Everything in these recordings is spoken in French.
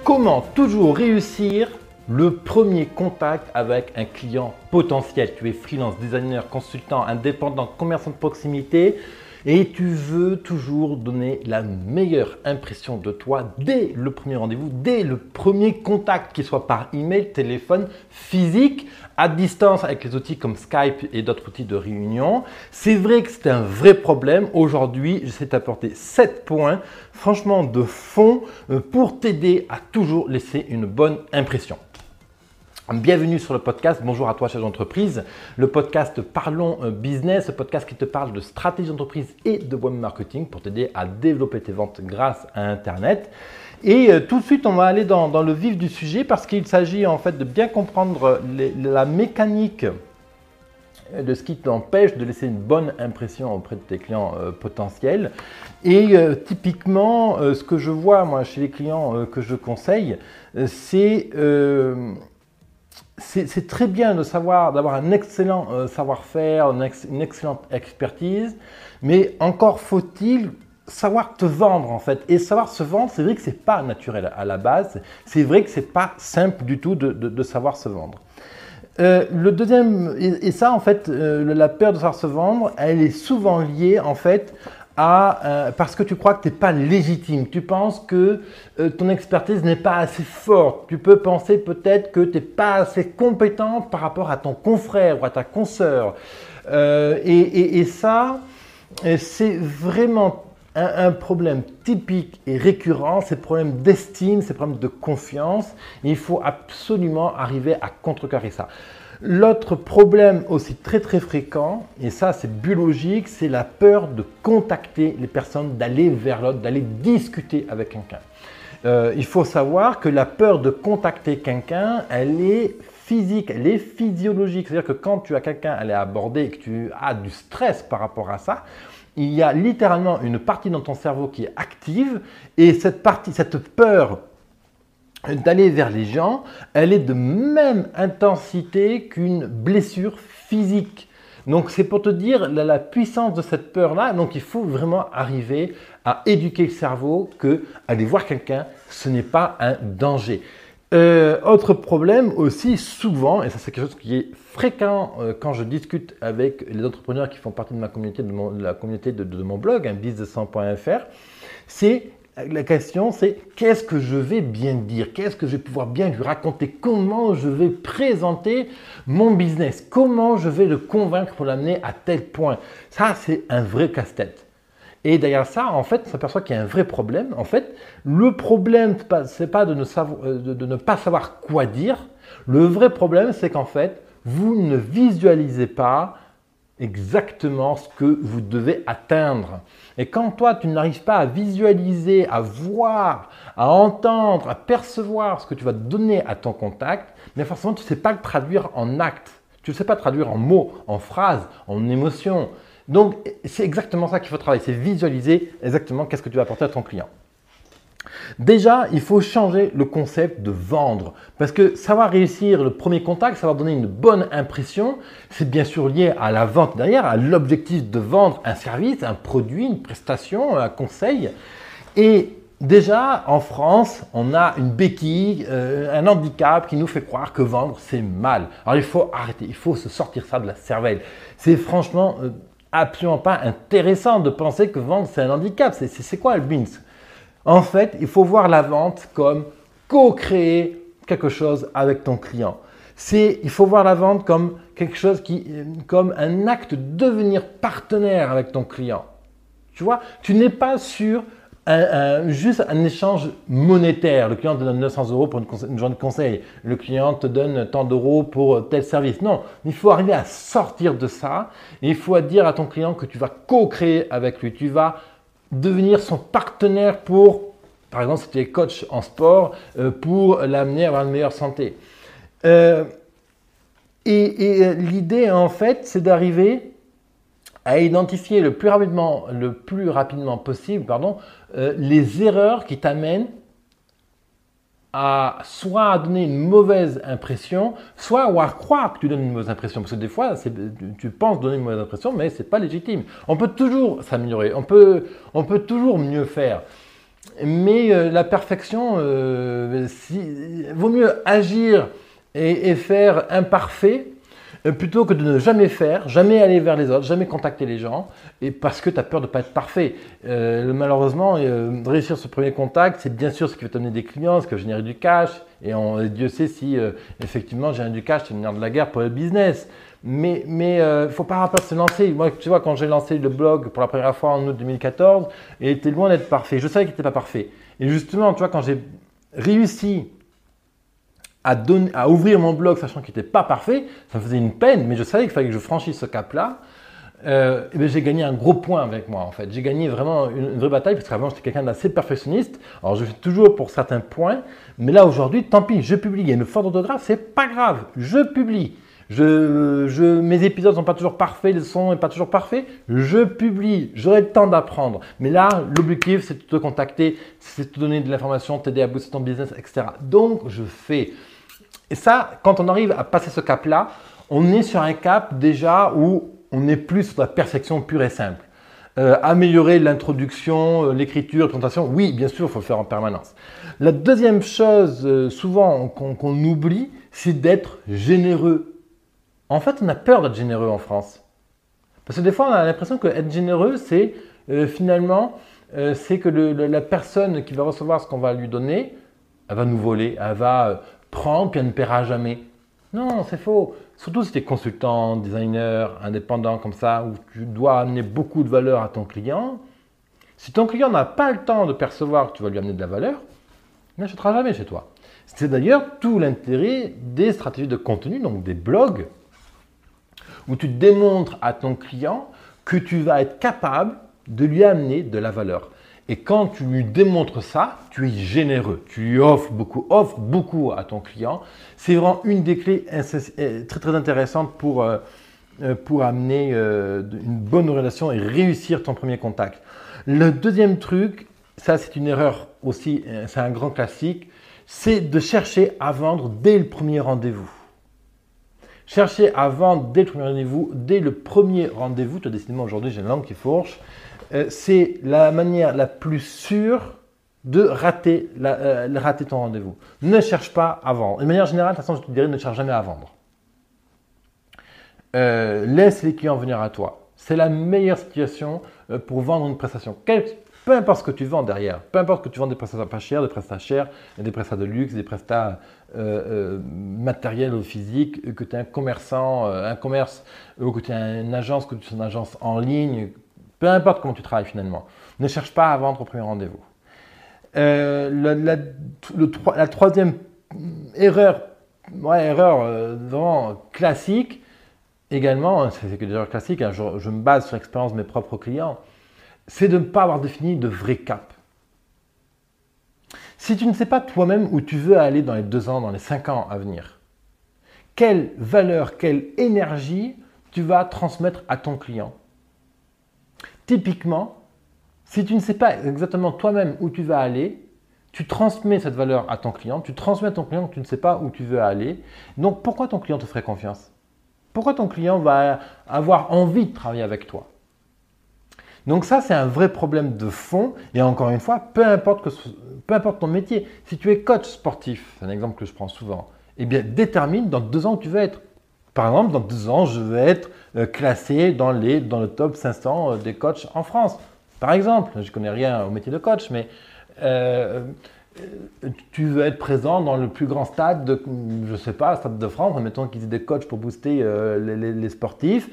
Comment toujours réussir le premier contact avec un client potentiel? Tu es freelance, designer, consultant, indépendant, commerçant de proximité et tu veux toujours donner la meilleure impression de toi dès le premier rendez-vous, dès le premier contact, qu'il soit par email, téléphone, physique, à distance avec les outils comme Skype et d'autres outils de réunion. C'est vrai que c'est un vrai problème. Aujourd'hui, j'essaie d'apporter 7 points, franchement de fond, pour t'aider à toujours laisser une bonne impression. Bienvenue sur le podcast. Bonjour à toi, chef d'entreprise. Le podcast Parlons Business, le podcast qui te parle de stratégie d'entreprise et de web marketing pour t'aider à développer tes ventes grâce à Internet. Et tout de suite, on va aller dans le vif du sujet parce qu'il s'agit en fait de bien comprendre la mécanique de ce qui t'empêche de laisser une bonne impression auprès de tes clients potentiels. Et typiquement, ce que je vois moi chez les clients que je conseille, c'est très bien d'avoir un excellent savoir-faire, une excellente expertise, mais encore faut-il savoir te vendre en fait. Et savoir se vendre, c'est vrai que ce n'est pas naturel à la base, c'est vrai que ce n'est pas simple du tout de savoir se vendre. Le deuxième, et ça en fait, la peur de savoir se vendre, elle est souvent liée en fait parce que tu crois que tu n'es pas légitime, tu penses que ton expertise n'est pas assez forte, tu peux penser peut-être que tu n'es pas assez compétent par rapport à ton confrère ou à ta consoeur. Et ça, c'est vraiment un problème typique et récurrent, c'est le problème d'estime, c'est le problème de confiance. Et il faut absolument arriver à contrecarrer ça. L'autre problème aussi très fréquent, et ça c'est biologique, c'est la peur de contacter les personnes, d'aller vers l'autre, d'aller discuter avec quelqu'un. Il faut savoir que la peur de contacter quelqu'un, elle est physique, elle est physiologique. C'est-à-dire que quand tu as quelqu'un à aller aborder et que tu as du stress par rapport à ça, il y a littéralement une partie dans ton cerveau qui est active et cette peur d'aller vers les gens, elle est de même intensité qu'une blessure physique. Donc c'est pour te dire la puissance de cette peur-là. Donc il faut vraiment arriver à éduquer le cerveau que aller voir quelqu'un, ce n'est pas un danger. Autre problème aussi souvent, et ça c'est quelque chose qui est fréquent quand je discute avec les entrepreneurs qui font partie de ma communauté, de la communauté de mon blog, business100.fr, c'est la question, c'est qu'est-ce que je vais bien dire? Qu'est-ce que je vais pouvoir bien lui raconter? Comment je vais présenter mon business? Comment je vais le convaincre pour l'amener à tel point? Ça, c'est un vrai casse-tête. Et derrière ça, en fait, on s'aperçoit qu'il y a un vrai problème. En fait, le problème, ce n'est pas de ne pas savoir quoi dire. Le vrai problème, c'est qu'en fait, vous ne visualisez pas exactement ce que vous devez atteindre. Et quand toi, tu n'arrives pas à visualiser, à voir, à entendre, à percevoir ce que tu vas donner à ton contact, mais forcément, tu ne sais pas le traduire en actes. Tu ne sais pas traduire en mots, en phrases, en émotions. Donc, c'est exactement ça qu'il faut travailler, c'est visualiser exactement qu'est-ce que tu vas apporter à ton client. Déjà, il faut changer le concept de vendre parce que savoir réussir le premier contact, savoir donner une bonne impression, c'est bien sûr lié à la vente derrière, à l'objectif de vendre un service, un produit, une prestation, un conseil. Et déjà, en France, on a une béquille, un handicap qui nous fait croire que vendre, c'est mal. Alors, il faut arrêter, il faut se sortir ça de la cervelle. C'est franchement absolument pas intéressant de penser que vendre, c'est un handicap. C'est quoi le BINS? En fait, il faut voir la vente comme co-créer quelque chose avec ton client. Il faut voir la vente comme quelque chose comme un acte de devenir partenaire avec ton client. Tu vois, tu n'es pas sur juste un échange monétaire. Le client te donne 900 € pour une journée de conseil. Le client te donne tant d'euros pour tel service. Non, il faut arriver à sortir de ça. Et il faut dire à ton client que tu vas co-créer avec lui. Tu vas devenir son partenaire pour, par exemple, si tu es coach en sport, pour l'amener à avoir une meilleure santé. L'idée, en fait, c'est d'arriver à identifier le plus rapidement possible les erreurs qui t'amènent soit à donner une mauvaise impression, soit à croire que tu donnes une mauvaise impression. Parce que des fois, tu penses donner une mauvaise impression, mais ce n'est pas légitime. On peut toujours s'améliorer, on peut toujours mieux faire. mais la perfection, vaut mieux agir et faire imparfait plutôt que de ne jamais faire, jamais aller vers les autres, jamais contacter les gens, et parce que tu as peur de ne pas être parfait. Malheureusement, réussir ce premier contact, c'est bien sûr ce qui va t'amener des clients, ce qui va générer du cash, et Dieu sait si effectivement générer du cash, c'est une nerf de la guerre pour le business. Mais il faut pas se lancer. Moi, tu vois, quand j'ai lancé le blog pour la première fois en août 2014, il était loin d'être parfait. Je savais qu'il n'était pas parfait. Et justement, tu vois, quand j'ai réussi à ouvrir mon blog sachant qu'il n'était pas parfait, ça me faisait une peine, mais je savais qu'il fallait que je franchisse ce cap-là. J'ai gagné un gros point avec moi en fait. J'ai gagné vraiment une vraie bataille parce qu'avant j'étais quelqu'un d'assez perfectionniste. Alors je fais toujours pour certains points, mais là aujourd'hui, tant pis, je publie. Il y a une faute d'orthographe, c'est pas grave, je publie. Mes épisodes sont pas toujours parfaits, le son n'est pas toujours parfait. Je publie, j'aurai le temps d'apprendre. Mais là, l'objectif, c'est de te contacter, c'est de te donner de l'information, t'aider à booster ton business, etc. Donc, je fais. Et ça, quand on arrive à passer ce cap-là, on est sur un cap déjà où on n'est plus sur la perfection pure et simple. Améliorer l'introduction, l'écriture, la présentation, oui, bien sûr, il faut le faire en permanence. La deuxième chose, souvent, qu'on oublie, c'est d'être généreux. En fait, on a peur d'être généreux en France. Parce que des fois, on a l'impression qu'être généreux, c'est finalement, c'est que la personne qui va recevoir ce qu'on va lui donner, elle va nous voler, elle va prendre puis elle ne paiera jamais. Non, c'est faux. Surtout si tu es consultant, designer, indépendant comme ça, où tu dois amener beaucoup de valeur à ton client. Si ton client n'a pas le temps de percevoir que tu vas lui amener de la valeur, il n'achètera jamais chez toi. C'est d'ailleurs tout l'intérêt des stratégies de contenu, donc des blogs, où tu démontres à ton client que tu vas être capable de lui amener de la valeur. Et quand tu lui démontres ça, tu es généreux. Tu lui offres beaucoup à ton client. C'est vraiment une des clés très très intéressantes pour amener une bonne relation et réussir ton premier contact. Le deuxième truc, ça c'est une erreur aussi, c'est un grand classique, c'est de chercher à vendre dès le premier rendez-vous. Chercher à vendre dès le premier rendez-vous, décidément aujourd'hui j'ai la langue qui fourche, c'est la manière la plus sûre de rater ton rendez-vous. Ne cherche pas à vendre. De manière générale, de toute façon, je te dirais, ne cherche jamais à vendre. Laisse les clients venir à toi. C'est la meilleure situation pour vendre une prestation. Peu importe ce que tu vends derrière, peu importe que tu vends des prestations pas chères, des prestations chères, des prestations de luxe, des prestations matérielles ou physiques, que tu es un commerçant, un commerce, ou que tu es une agence, que tu es une agence en ligne, peu importe comment tu travailles finalement. Ne cherche pas à vendre au premier rendez-vous. La troisième erreur, vraiment classique, également, c'est que des erreurs classiques, hein, je me base sur l'expérience de mes propres clients, c'est de ne pas avoir défini de vrai cap. Si tu ne sais pas toi-même où tu veux aller dans les 2 ans, dans les 5 ans à venir, quelle valeur, quelle énergie tu vas transmettre à ton client? Typiquement, si tu ne sais pas exactement toi-même où tu vas aller, tu transmets cette valeur à ton client, tu transmets à ton client que tu ne sais pas où tu veux aller. Donc, pourquoi ton client te ferait confiance? Pourquoi ton client va avoir envie de travailler avec toi? Donc ça, c'est un vrai problème de fond. Et encore une fois, peu importe ton métier, si tu es coach sportif, c'est un exemple que je prends souvent, eh bien, détermine dans 2 ans où tu veux être. Par exemple, dans 2 ans, je vais être classé dans le top 500 des coachs en France. Par exemple, je ne connais rien au métier de coach, mais tu veux être présent dans le plus grand stade de, je sais pas, stade de France, admettons qu'ils aient des coachs pour booster les sportifs.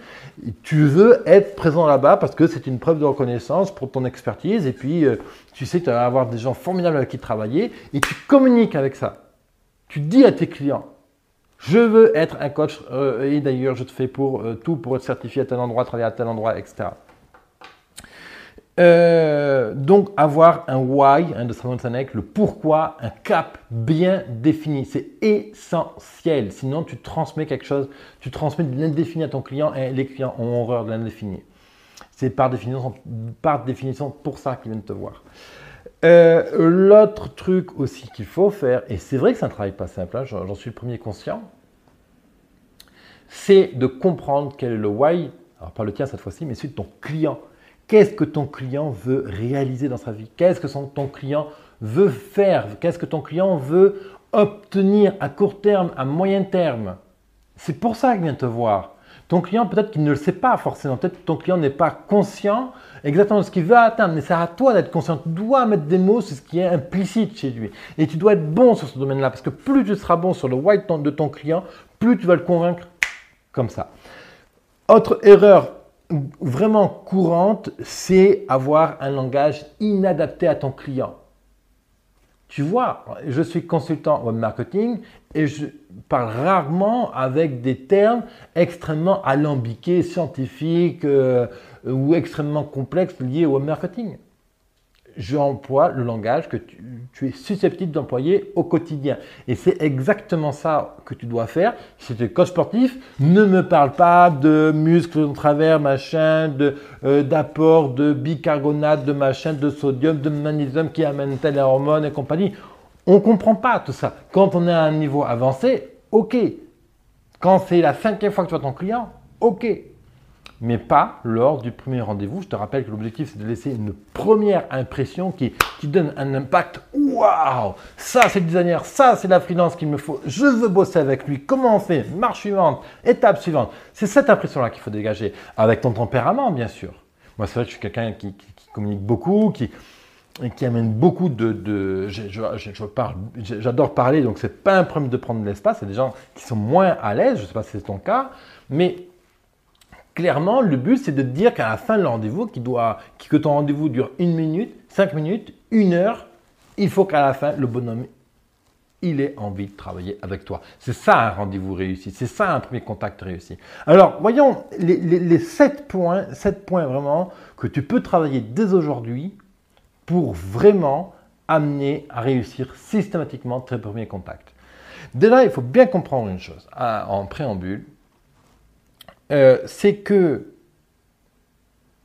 Tu veux être présent là-bas parce que c'est une preuve de reconnaissance pour ton expertise et puis tu sais que tu vas avoir des gens formidables avec qui travailler et tu communiques avec ça. Tu dis à tes clients, je veux être un coach et d'ailleurs je te fais tout pour être certifié à tel endroit, travailler à tel endroit, etc. Donc avoir un why de Simon Sinek, le pourquoi, un cap bien défini, c'est essentiel. Sinon tu transmets quelque chose, tu transmets de l'indéfini à ton client et les clients ont horreur de l'indéfini. C'est par définition pour ça qu'ils viennent te voir. L'autre truc aussi qu'il faut faire, et c'est vrai que c'est un travail pas simple, hein, j'en suis le premier conscient, c'est de comprendre quel est le why, alors pas le tien cette fois-ci, mais celui de ton client. Qu'est-ce que ton client veut réaliser dans sa vie? Qu'est-ce que ton client veut faire, qu'est-ce que ton client veut obtenir à court terme, à moyen terme. C'est pour ça qu'il vient te voir. Ton client, peut-être qu'il ne le sait pas forcément. Peut-être que ton client n'est pas conscient exactement de ce qu'il veut atteindre. Mais c'est à toi d'être conscient. Tu dois mettre des mots sur ce qui est implicite chez lui. Et tu dois être bon sur ce domaine-là. Parce que plus tu seras bon sur le why de ton client, plus tu vas le convaincre comme ça. Autre erreur vraiment courante, c'est avoir un langage inadapté à ton client. Tu vois, je suis consultant web marketing et je parle rarement avec des termes extrêmement alambiqués, scientifiques ou extrêmement complexes liés au web marketing. J'emploie le langage que tu es susceptible d'employer au quotidien. Et c'est exactement ça que tu dois faire. Si tu es coach sportif, ne me parle pas de muscles en travers, machin, d'apport, de bicarbonate, de machin, de sodium, de magnésium qui amène telle hormone et compagnie. On ne comprend pas tout ça. Quand on est à un niveau avancé, ok. Quand c'est la 5e fois que tu vois ton client, ok. Mais pas lors du premier rendez-vous. Je te rappelle que l'objectif, c'est de laisser une première impression qui donne un impact. Waouh! Ça, c'est le designer, ça, c'est la freelance qu'il me faut. Je veux bosser avec lui. Comment on fait? Marche suivante, étape suivante. C'est cette impression-là qu'il faut dégager. Avec ton tempérament, bien sûr. Moi, c'est vrai que je suis quelqu'un qui communique beaucoup, qui amène beaucoup j'adore parler, donc ce n'est pas un problème de prendre de l'espace. C'est des gens qui sont moins à l'aise. Je ne sais pas si c'est ton cas, mais clairement, le but, c'est de te dire qu'à la fin de le rendez-vous, que ton rendez-vous dure 1 minute, 5 minutes, 1 heure, il faut qu'à la fin, le bonhomme, il ait envie de travailler avec toi. C'est ça un rendez-vous réussi, c'est ça un premier contact réussi. Alors, voyons les 7 points vraiment que tu peux travailler dès aujourd'hui pour vraiment amener à réussir systématiquement tes premiers contacts. Déjà, il faut bien comprendre une chose en préambule. C'est que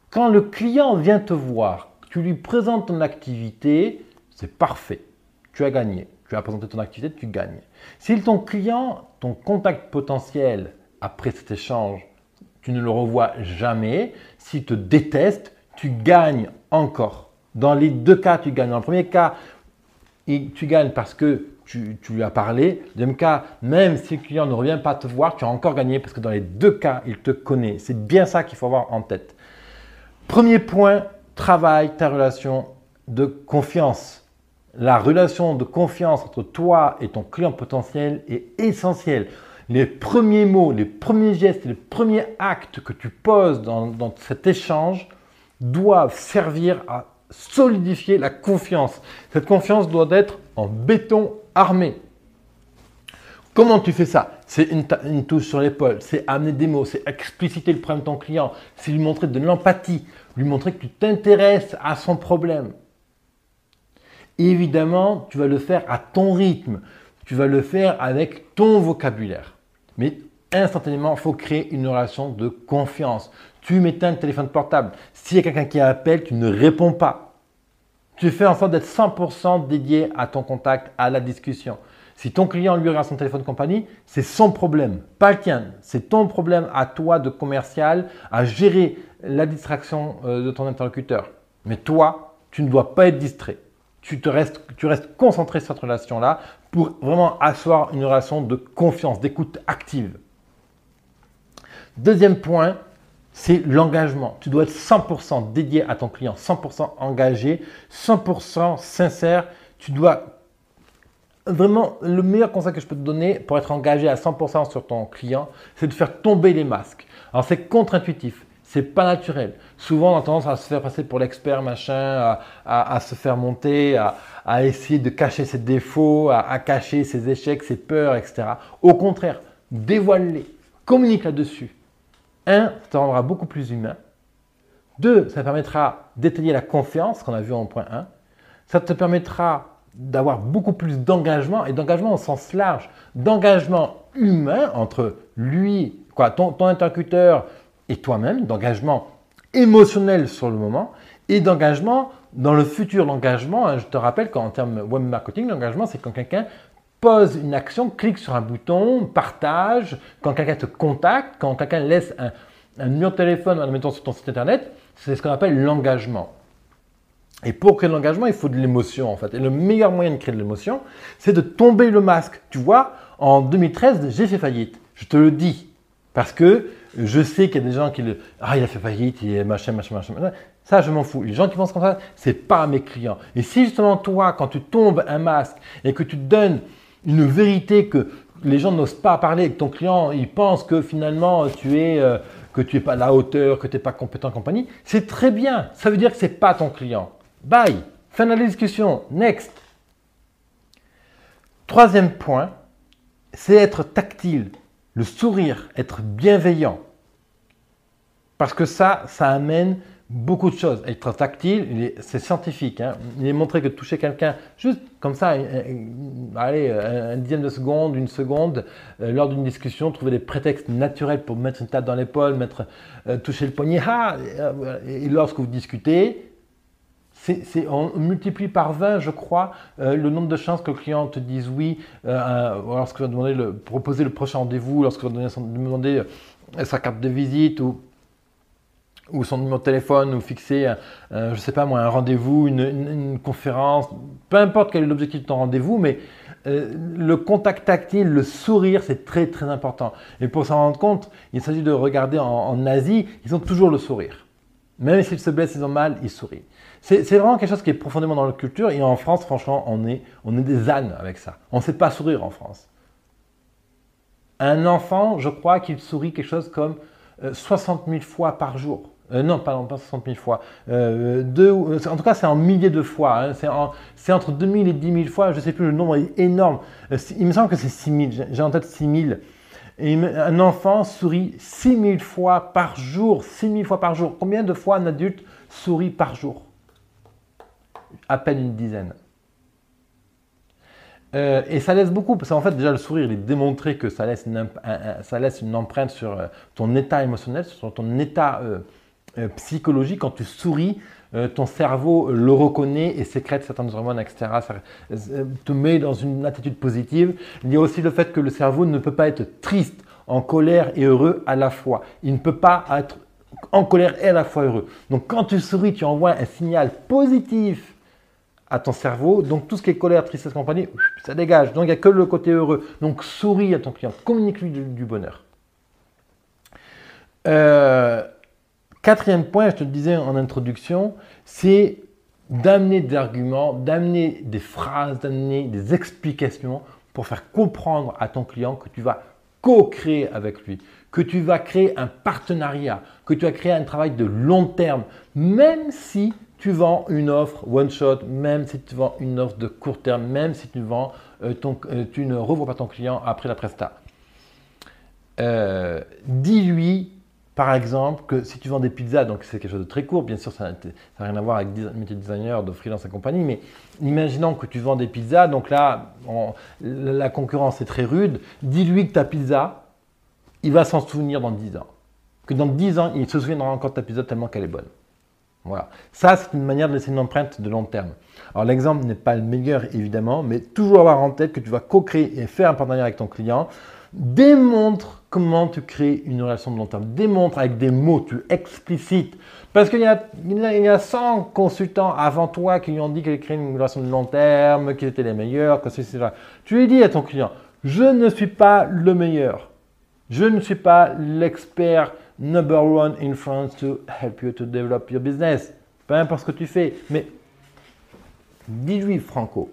quand le client vient te voir, tu lui présentes ton activité, c'est parfait. Tu as gagné. Tu as présenté ton activité, tu gagnes. Si ton client, ton contact potentiel après cet échange, tu ne le revois jamais, s'il te déteste, tu gagnes encore. Dans les 2 cas, tu gagnes. Dans le premier cas, tu gagnes parce que tu lui as parlé. Deuxième cas, même si le client ne revient pas te voir, tu as encore gagné parce que dans les 2 cas, il te connaît. C'est bien ça qu'il faut avoir en tête. Premier point, travaille ta relation de confiance. La relation de confiance entre toi et ton client potentiel est essentielle. Les premiers mots, les premiers gestes, les premiers actes que tu poses dans cet échange doivent servir à solidifier la confiance. Cette confiance doit être en béton armé. Comment tu fais ça? C'est une touche sur l'épaule, c'est amener des mots, c'est expliciter le problème de ton client, c'est lui montrer de l'empathie, lui montrer que tu t'intéresses à son problème. Et évidemment, tu vas le faire à ton rythme, tu vas le faire avec ton vocabulaire. Mais instantanément, il faut créer une relation de confiance. Tu m'éteins le téléphone portable. S'il y a quelqu'un qui appelle, tu ne réponds pas. Tu fais en sorte d'être 100% dédié à ton contact, à la discussion. Si ton client lui regarde son téléphone compagnie, c'est son problème, pas le tien. C'est ton problème à toi de commercial, à gérer la distraction de ton interlocuteur. Mais toi, tu ne dois pas être distrait. Tu restes concentré sur cette relation-là pour vraiment asseoir une relation de confiance, d'écoute active. Deuxième point, c'est l'engagement. Tu dois être 100% dédié à ton client, 100% engagé, 100% sincère. Tu dois vraiment, le meilleur conseil que je peux te donner pour être engagé à 100% sur ton client, c'est de faire tomber les masques. Alors c'est contre-intuitif, c'est pas naturel. Souvent on a tendance à se faire passer pour l'expert, machin, à se faire monter, à essayer de cacher ses défauts, à cacher ses échecs, ses peurs, etc. Au contraire, dévoile-les, communique là-dessus. 1, ça te rendra beaucoup plus humain. 2, ça permettra d'étayer la confiance qu'on a vu en point 1. Ça te permettra d'avoir beaucoup plus d'engagement, et d'engagement au sens large, d'engagement humain entre lui, ton interlocuteur et toi-même, d'engagement émotionnel sur le moment et d'engagement dans le futur. L'engagement, je te rappelle qu'en termes web marketing, l'engagement, c'est quand quelqu'un pose une action, clique sur un bouton, partage, quand quelqu'un te contacte, quand quelqu'un laisse un numéro de téléphone, admettons sur ton site internet, c'est ce qu'on appelle l'engagement. Et pour créer de l'engagement, il faut de l'émotion en fait. Et le meilleur moyen de créer de l'émotion, c'est de tomber le masque. Tu vois, en 2013, j'ai fait faillite. Je te le dis. Parce que je sais qu'il y a des gens qui le… Ah, il a fait faillite, il est machin. Ça, je m'en fous. Les gens qui pensent comme ça, ce n'est pas mes clients. Et si justement toi, quand tu tombes un masque et que tu donnes une vérité que les gens n'osent pas parler, et que ton client, il pense que finalement, que tu n'es pas à la hauteur, que tu n'es pas compétent et compagnie, c'est très bien. Ça veut dire que ce n'est pas ton client. Bye. Fin de la discussion. Next. Troisième point, c'est être tactile, le sourire, être bienveillant. Parce que ça amène beaucoup de choses. Être tactile, c'est scientifique. Hein. Il est montré que toucher quelqu'un, juste comme ça, un dixième de seconde, une seconde, lors d'une discussion, trouver des prétextes naturels pour mettre une tape dans l'épaule, toucher le poignet, et lorsque vous discutez, on multiplie par 20, je crois, le nombre de chances que le client te dise oui lorsque vous proposer le prochain rendez-vous, lorsque vous demandez sa carte de visite ou son numéro de téléphone, ou fixer, je ne sais pas moi, un rendez-vous, une conférence, peu importe quel est l'objectif de ton rendez-vous, mais le contact tactile, le sourire, c'est très très important. Et pour s'en rendre compte, il s'agit de regarder en Asie, ils ont toujours le sourire. Même s'ils se blessent, ils ont mal, ils sourient. C'est vraiment quelque chose qui est profondément dans notre culture. Et en France, franchement, on est des ânes avec ça. On ne sait pas sourire en France. Un enfant, je crois qu'il sourit quelque chose comme 60 000 fois par jour. Non, pardon, pas 60 000 fois. En tout cas, c'est en milliers de fois. Hein. C'est entre 2 000 et 10 000 fois. Je ne sais plus, le nombre est énorme. Il me semble que c'est 6 000. J'ai en tête 6 000. Et un enfant sourit 6 000 fois par jour. 6 000 fois par jour. Combien de fois un adulte sourit par jour? À peine une dizaine. Et ça laisse beaucoup, parce qu'en fait, déjà, le sourire, il est démontré que ça laisse une empreinte sur ton état émotionnel, sur ton état psychologique. Quand tu souris, ton cerveau le reconnaît et sécrète certaines hormones, etc. Ça te met dans une attitude positive. Il y a aussi le fait que le cerveau ne peut pas être triste, en colère et heureux à la fois. Il ne peut pas être en colère et à la fois heureux. Donc quand tu souris, tu envoies un signal positif à ton cerveau. Donc tout ce qui est colère, tristesse, compagnie, ça dégage. Donc il n'y a que le côté heureux. Donc souris à ton client, communique-lui du bonheur. Quatrième point, je te le disais en introduction, c'est d'amener des arguments, d'amener des phrases, d'amener des explications pour faire comprendre à ton client que tu vas co-créer avec lui, que tu vas créer un partenariat, que tu vas créer un travail de long terme, même si tu vends une offre one shot, même si tu vends une offre de court terme, même si tu ne revois pas ton client après la presta. Dis-lui par exemple que si tu vends des pizzas, donc c'est quelque chose de très court, bien sûr ça n'a rien à voir avec métier de designer, de freelance et compagnie, mais imaginons que tu vends des pizzas, donc là la concurrence est très rude, dis-lui que ta pizza, il va s'en souvenir dans 10 ans. Que dans 10 ans, il se souviendra encore de ta pizza tellement qu'elle est bonne. Voilà. Ça, c'est une manière de laisser une empreinte de long terme. Alors, l'exemple n'est pas le meilleur, évidemment, mais toujours avoir en tête que tu vas co-créer et faire un partenariat avec ton client. Démontre comment tu crées une relation de long terme. Démontre avec des mots, tu explicites. Parce qu'il y a 100 consultants avant toi qui lui ont dit qu'ils créaient une relation de long terme, qu'ils étaient les meilleurs, que c'est ça. Tu lui dis à ton client, je ne suis pas le meilleur. Je ne suis pas l'expert number one in France to help you to develop your business. Peu importe ce que tu fais, mais dis-lui franco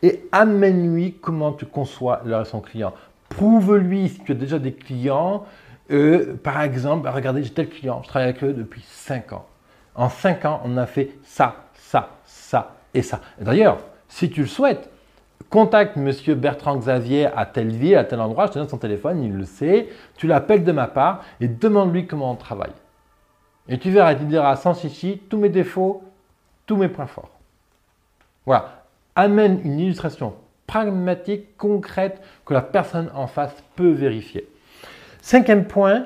et amène-lui comment tu conçois la relation client. Prouve-lui si tu as déjà des clients. Par exemple, regardez, j'ai tel client, je travaille avec eux depuis 5 ans. En 5 ans, on a fait ça, ça, ça et ça. D'ailleurs, si tu le souhaites, contacte monsieur Bertrand Xavier à telle ville, à tel endroit, je te donne son téléphone, il le sait, tu l'appelles de ma part et demande-lui comment on travaille. Et tu verras, il te dira sans chichi tous mes défauts, tous mes points forts. Voilà, amène une illustration pragmatique, concrète, que la personne en face peut vérifier. Cinquième point,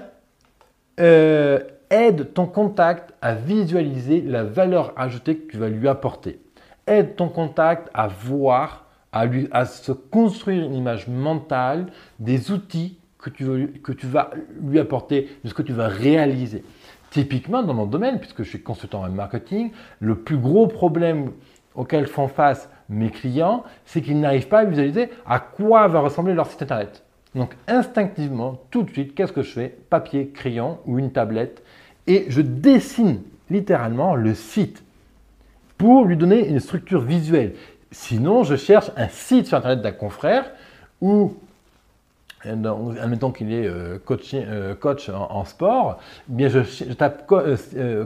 aide ton contact à visualiser la valeur ajoutée que tu vas lui apporter. Aide ton contact à voir, à se construire une image mentale des outils que tu vas lui apporter, de ce que tu vas réaliser. Typiquement, dans mon domaine, puisque je suis consultant en marketing, le plus gros problème auquel font face mes clients, c'est qu'ils n'arrivent pas à visualiser à quoi va ressembler leur site internet. Donc instinctivement, tout de suite, qu'est-ce que je fais? Papier, crayon ou une tablette et je dessine littéralement le site pour lui donner une structure visuelle. Sinon, je cherche un site sur internet d'un confrère ou admettons qu'il est coach en sport, eh bien je tape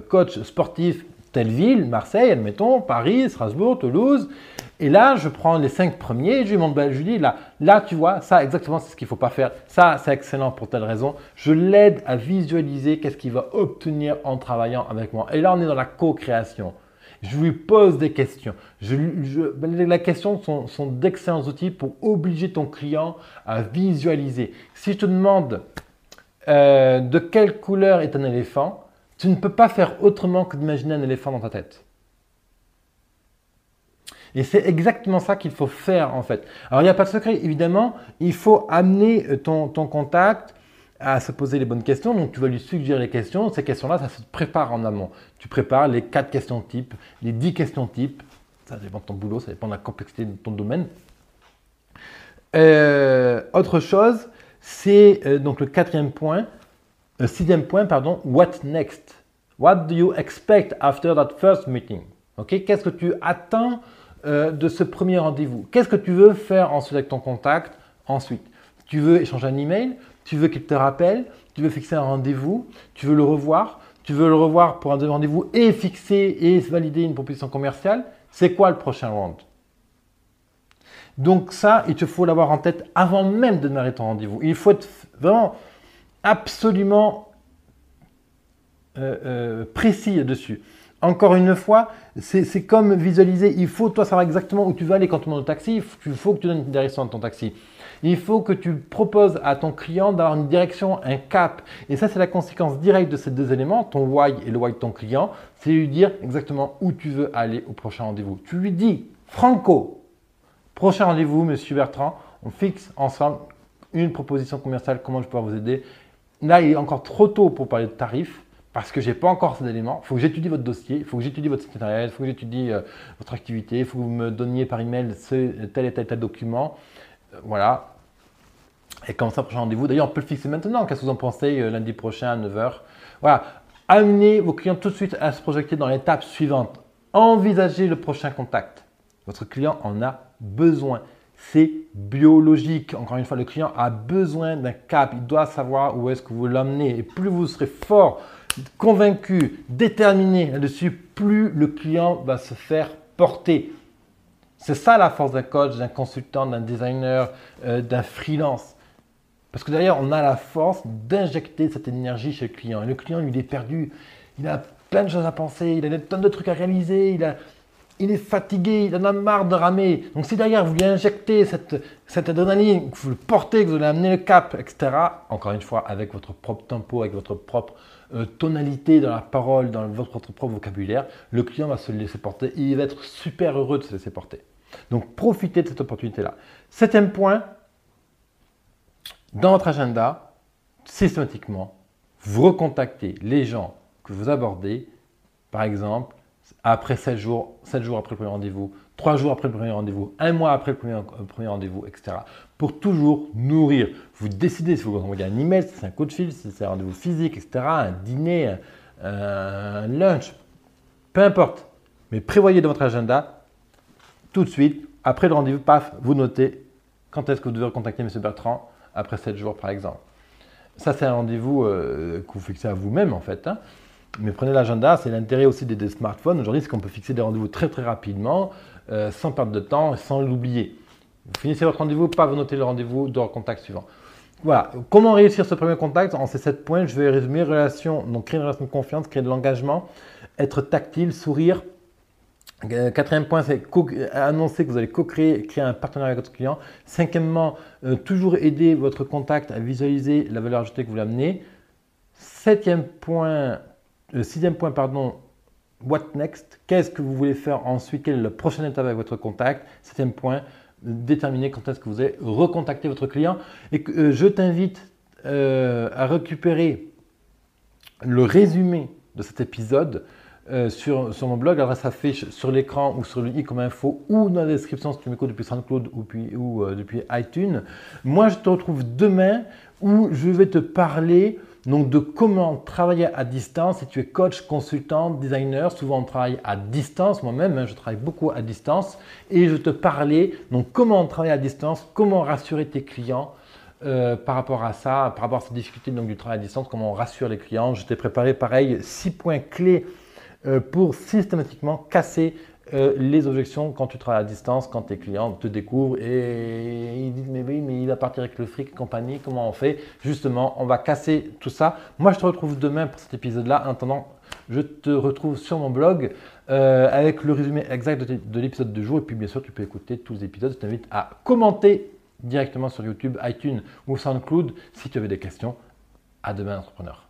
coach sportif telle ville, Marseille, admettons, Paris, Strasbourg, Toulouse, et là je prends les 5 premiers et je lui montre, je lui dis là tu vois, ça exactement c'est ce qu'il ne faut pas faire, ça c'est excellent pour telle raison, je l'aide à visualiser qu'est-ce qu'il va obtenir en travaillant avec moi. Et là on est dans la co-création. Je lui pose des questions. Les questions sont d'excellents outils pour obliger ton client à visualiser. Si je te demande de quelle couleur est un éléphant, tu ne peux pas faire autrement que d'imaginer un éléphant dans ta tête. Et c'est exactement ça qu'il faut faire en fait. Alors il n'y a pas de secret, évidemment, il faut amener ton contact à se poser les bonnes questions. Donc, tu vas lui suggérer les questions. Ces questions-là, ça se prépare en amont. Tu prépares les 4 questions types, les 10 questions types. Ça dépend de ton boulot, ça dépend de la complexité de ton domaine. Autre chose, c'est donc le 4e point, 6e point, pardon, what next? What do you expect after that first meeting? Okay? Qu'est-ce que tu attends de ce premier rendez-vous? Qu'est-ce que tu veux faire ensuite avec ton contact? Ensuite, tu veux échanger un email? Tu veux qu'il te rappelle, tu veux fixer un rendez-vous, tu veux le revoir pour un deuxième rendez-vous et fixer et valider une proposition commerciale. C'est quoi le prochain round? Donc ça, il te faut l'avoir en tête avant même de démarrer ton rendez-vous. Il faut être vraiment absolument précis là-dessus. Encore une fois, c'est comme visualiser. Il faut toi savoir exactement où tu vas aller quand tu montes au taxi. Il faut que tu donnes une direction à ton taxi. Il faut que tu proposes à ton client d'avoir une direction, un cap. Et ça, c'est la conséquence directe de ces 2 éléments, ton why et le why de ton client. C'est lui dire exactement où tu veux aller au prochain rendez-vous. Tu lui dis, Franco, prochain rendez-vous, monsieur Bertrand, on fixe ensemble une proposition commerciale, comment je peux vous aider. Là, il est encore trop tôt pour parler de tarifs. Parce que je n'ai pas encore ces éléments, il faut que j'étudie votre dossier, il faut que j'étudie votre site internet, il faut que j'étudie votre activité, il faut que vous me donniez par email tel et tel document. Voilà. Et comme ça, prochain rendez-vous. D'ailleurs, on peut le fixer maintenant. Qu'est-ce que vous en pensez lundi prochain à 9 h? Voilà. Amenez vos clients tout de suite à se projeter dans l'étape suivante. Envisagez le prochain contact. Votre client en a besoin. C'est biologique. Encore une fois, le client a besoin d'un cap. Il doit savoir où est-ce que vous l'emmenez. Et plus vous serez fort, convaincu, déterminé là-dessus, plus le client va se faire porter. C'est ça la force d'un coach, d'un consultant, d'un designer, d'un freelance. Parce que derrière, on a la force d'injecter cette énergie chez le client. Et le client, lui, il est perdu. Il a plein de choses à penser, il a des tonnes de trucs à réaliser, il est fatigué, il en a marre de ramer. Donc si derrière, vous lui injectez cette adrénaline, que vous le portez, que vous lui amenez le cap, etc., encore une fois, avec votre propre tempo, avec votre propre tonalité dans la parole, dans votre propre vocabulaire, le client va se laisser porter et il va être super heureux de se laisser porter. Donc, profitez de cette opportunité-là. 7e point, dans votre agenda, systématiquement, vous recontactez les gens que vous abordez, par exemple, après 7 jours après le premier rendez-vous, 3 jours après le premier rendez-vous, 1 mois après le premier rendez-vous, etc. Pour toujours nourrir. Vous décidez si vous envoyez un email, si c'est un coup de fil, si c'est un rendez-vous physique, etc., un dîner, un lunch, peu importe. Mais prévoyez dans votre agenda, tout de suite, après le rendez-vous, paf, vous notez quand est-ce que vous devez recontacter M. Bertrand après 7 jours, par exemple. Ça, c'est un rendez-vous que vous fixez à vous-même, en fait. Mais prenez l'agenda, c'est l'intérêt aussi des smartphones. Aujourd'hui, c'est qu'on peut fixer des rendez-vous très très rapidement, sans perdre de temps et sans l'oublier. Vous finissez votre rendez-vous, pas vous notez le rendez-vous de contact suivant. Voilà, comment réussir ce premier contact? En ces 7 points, je vais résumer relation, donc créer une relation de confiance, créer de l'engagement, être tactile, sourire. 4e point, c'est annoncer que vous allez créer un partenariat avec votre client. 5e, toujours aider votre contact à visualiser la valeur ajoutée que vous l'amenez. 6e point, what next? Qu'est-ce que vous voulez faire ensuite? Quelle est la prochaine étape avec votre contact? 7e point, déterminer quand est-ce que vous allez recontacter votre client. Et je t'invite à récupérer le résumé de cet épisode sur mon blog. Alors, ça s'affiche sur l'écran ou sur le i comme info ou dans la description si tu m'écoutes depuis SoundCloud ou depuis iTunes. Moi, je te retrouve demain où je vais te parler donc de comment travailler à distance. Si tu es coach, consultant, designer, souvent on travaille à distance. Moi-même, je travaille beaucoup à distance et je te parlais donc comment travailler à distance, comment rassurer tes clients. Par rapport à ça, par rapport à cette difficulté donc, du travail à distance, comment on rassure les clients. Je t'ai préparé pareil 6 points clés pour systématiquement casser les objections quand tu travailles à distance, quand tes clients te découvrent et ils disent mais oui, mais il va partir avec le fric et compagnie, comment on fait? Justement, on va casser tout ça. Moi, je te retrouve demain pour cet épisode-là. En attendant, je te retrouve sur mon blog avec le résumé exact de l'épisode du jour. Et puis, bien sûr, tu peux écouter tous les épisodes. Je t'invite à commenter directement sur YouTube, iTunes ou SoundCloud si tu avais des questions. À demain, entrepreneur.